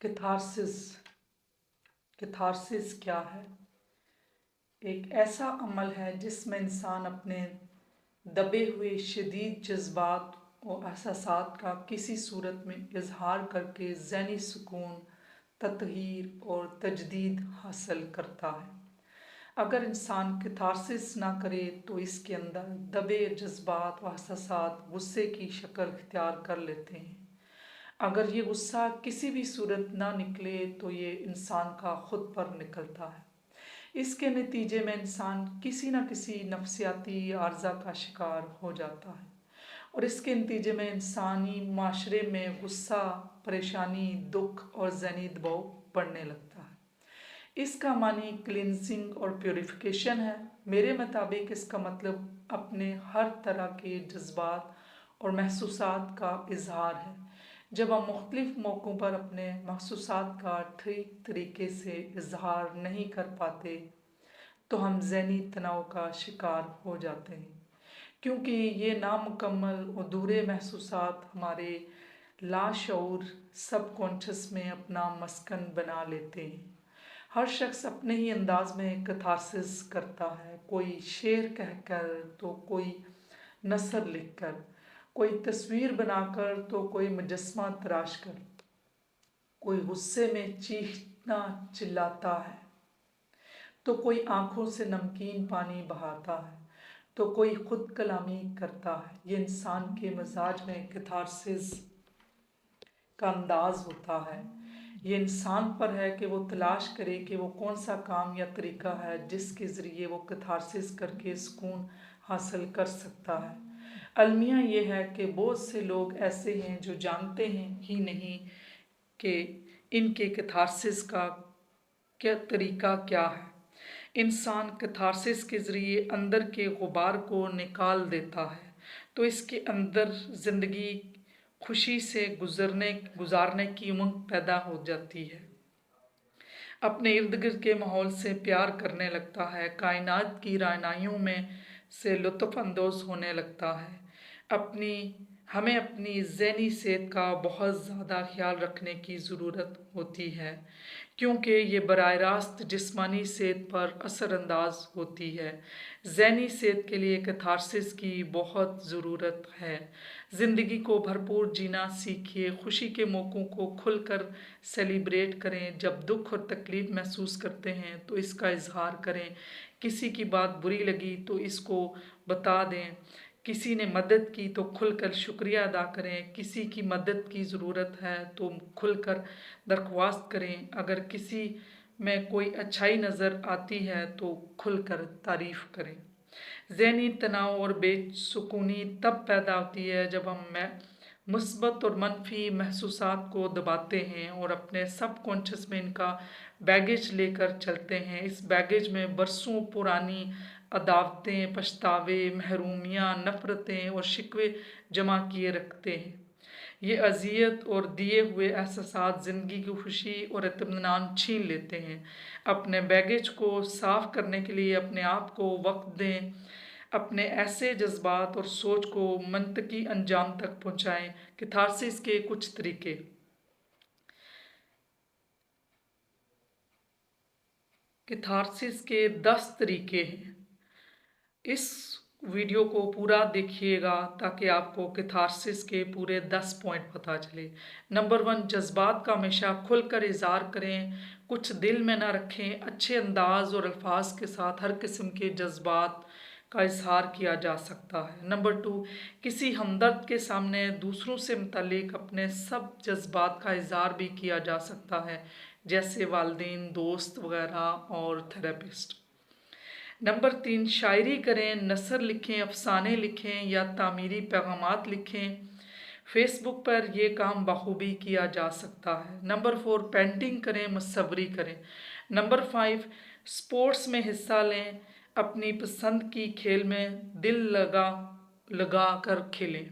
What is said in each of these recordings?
Catharsis catharsis क्या है? एक ऐसा अमल है जिसमें इंसान अपने दबे हुए शदीद जज्बात और एहसासात का किसी सूरत में इजहार करके ज़हनी सुकून, तत्हीर और तजदीद हासिल करता है। अगर इंसान कैथारसिस ना करे तो इसके अंदर दबे जज्बात व एहसासात गुस्से की शक्ल इख्तियार कर लेते हैं। अगर ये गुस्सा किसी भी सूरत ना निकले तो ये इंसान का खुद पर निकलता है। इसके नतीजे में इंसान किसी न किसी नफसियाती आर्जा का शिकार हो जाता है और इसके नतीजे में इंसानी माशरे में गुस्सा, परेशानी, दुख और ज़हनी दबाव बढ़ने लगता है। इसका मानी क्लिनजिंग और प्योरिफिकेशन है। मेरे मुताबिक इसका मतलब अपने हर तरह के जज्बात और महसूसात का इजहार है। जब हम मुख्तलिफ मौक़ों पर अपने महसूसात का ठीक तरीके से इजहार नहीं कर पाते तो हम ज़हनी तनाव का शिकार हो जाते हैं, क्योंकि ये नामुकम्मल अधूरे महसूसात हमारे लाशऊर सबकॉन्शियस में अपना मस्कन बना लेते हैं। हर शख्स अपने ही अंदाज में कैथारसिस करता है, कोई शेर कहकर तो कोई नसर लिखकर, कोई तस्वीर बनाकर तो कोई मुजस्मा तराश कर, कोई गुस्से में चीखना चिल्लाता है तो कोई आंखों से नमकीन पानी बहाता है तो कोई खुद कलामी करता है। ये इंसान के मिजाज में कैथारसिस का अंदाज होता है। ये इंसान पर है कि वो तलाश करे कि वो कौन सा काम या तरीका है जिसके ज़रिए वो कैथारसिस करके सुकून हासिल कर सकता है। अलमिया ये है कि बहुत से लोग ऐसे हैं जो जानते हैं ही नहीं कि इनके कैथारसिस का क्या तरीका क्या है। इंसान कैथारसिस के ज़रिए अंदर के गुबार को निकाल देता है तो इसके अंदर ज़िंदगी खुशी से गुजारने की उमंग पैदा हो जाती है। अपने इर्द गिर्द के माहौल से प्यार करने लगता है, कायनात की रानाइयों में से लुत्फ़ अंदोज़ होने लगता है। हमें अपनी ज़हनी सेहत का बहुत ज़्यादा ख्याल रखने की ज़रूरत होती है, क्योंकि ये बराह रास्त जिस्मानी सेहत पर असरअंदाज होती है। ज़हनी सेहत के लिए कैथारसिस की बहुत ज़रूरत है। ज़िंदगी को भरपूर जीना सीखिए, खुशी के मौक़ों को खुलकर सेलिब्रेट करें। जब दुख और तकलीफ़ महसूस करते हैं तो इसका इजहार करें। किसी की बात बुरी लगी तो इसको बता दें। किसी ने मदद की तो खुलकर शुक्रिया अदा करें। किसी की मदद की ज़रूरत है तो खुलकर दरख्वास्त करें। अगर किसी में कोई अच्छाई नज़र आती है तो खुलकर तारीफ़ करें। ज़हनी तनाव और बेसुकूनी तब पैदा होती है जब हम मुस्बत और मनफी महसूसात को दबाते हैं और अपने सबकॉन्शियस में इनका बैगेज लेकर चलते हैं। इस बैगेज में बरसों पुरानी अदावतें, पछतावे, महरूमियाँ, नफ़रतें और शिकवे जमा किए रखते हैं। ये अज़ियत और दिए हुए एहसासात ज़िंदगी की खुशी और इत्मीनान छीन लेते हैं। अपने बैगेज को साफ़ करने के लिए अपने आप को वक्त दें। अपने ऐसे जज्बात और सोच को मंतकी अंजाम तक पहुँचाएं। कैथारसिस के कुछ तरीके। कैथारसिस के 10 तरीके हैं। इस वीडियो को पूरा देखिएगा ताकि आपको कैथारसिस के पूरे 10 पॉइंट पता चले। नंबर 1, जज्बात का हमेशा खुलकर इज़हार करें, कुछ दिल में ना रखें। अच्छे अंदाज और अल्फाज के साथ हर किस्म के जज्बात का इज़हार किया जा सकता है। नंबर 2, किसी हमदर्द के सामने दूसरों से मुतल्लिक अपने सब जज्बात का इज़हार भी किया जा सकता है, जैसे वालिदैन, दोस्त वगैरह और थेरेपिस्ट। नंबर 3, शायरी करें, नसर लिखें, अफसाने लिखें या तामीरी पैगामात लिखें। फेसबुक पर यह काम बखूबी किया जा सकता है। नंबर 4, पेंटिंग करें, मुसव्वरी करें। नंबर 5, स्पोर्ट्स में हिस्सा लें, अपनी पसंद की खेल में दिल लगा कर खेलें।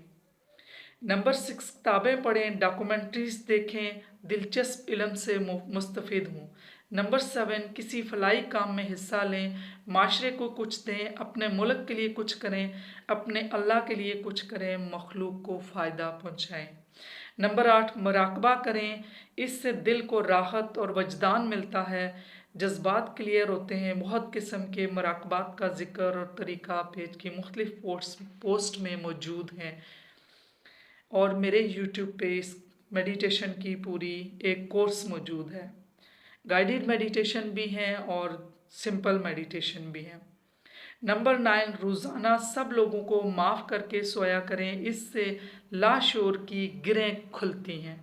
नंबर 6, किताबें पढ़ें, डॉक्यूमेंट्रीज देखें, दिलचस्प इल्म से मुस्तफ़िद हों। नंबर 7, किसी फलाई काम में हिस्सा लें, माशरे को कुछ दें, अपने मुल्क के लिए कुछ करें, अपने अल्लाह के लिए कुछ करें, मखलूक को फ़ायदा पहुँचाएँ। नंबर 8, मुराकबा करें, इससे दिल को राहत और वजदान मिलता है, जज्बात क्लियर होते हैं। बहुत किस्म के मुराकबात का जिक्र और तरीका पेज की मुख्तलिफ पोस्ट में मौजूद हैं, और मेरे YouTube पे इस मेडिटेशन की पूरी एक कोर्स मौजूद है। गाइडेड मेडिटेशन भी हैं और सिंपल मेडिटेशन भी हैं। नंबर 9, रोज़ाना सब लोगों को माफ़ करके सोया करें, इससे लाशूर की गिरें खुलती हैं।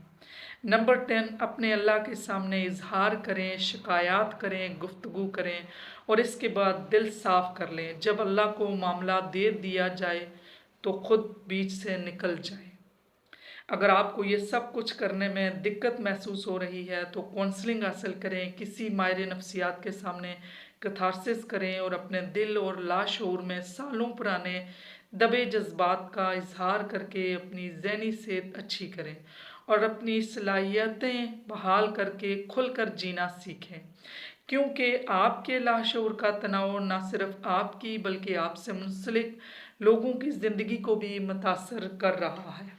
नंबर 10, अपने अल्लाह के सामने इजहार करें, शिकायत करें, गुफ्तगू करें और इसके बाद दिल साफ़ कर लें। जब अल्लाह को मामला दे दिया जाए तो ख़ुद बीच से निकल जाए। अगर आपको ये सब कुछ करने में दिक्कत महसूस हो रही है तो काउंसलिंग हासिल करें, किसी माहिर नफ्सियात के सामने कैथारसिस करें और अपने दिल और लाशऊर में सालों पुराने दबे जज्बात का इजहार करके अपनी ज़हनी सेहत अच्छी करें और अपनी सलाहियतें बहाल करके खुलकर जीना सीखें, क्योंकि आपके लाशऊर का तनाव न सिर्फ आपकी बल्कि आपसे मुंसलिक लोगों की ज़िंदगी को भी मुतासर कर रहा है।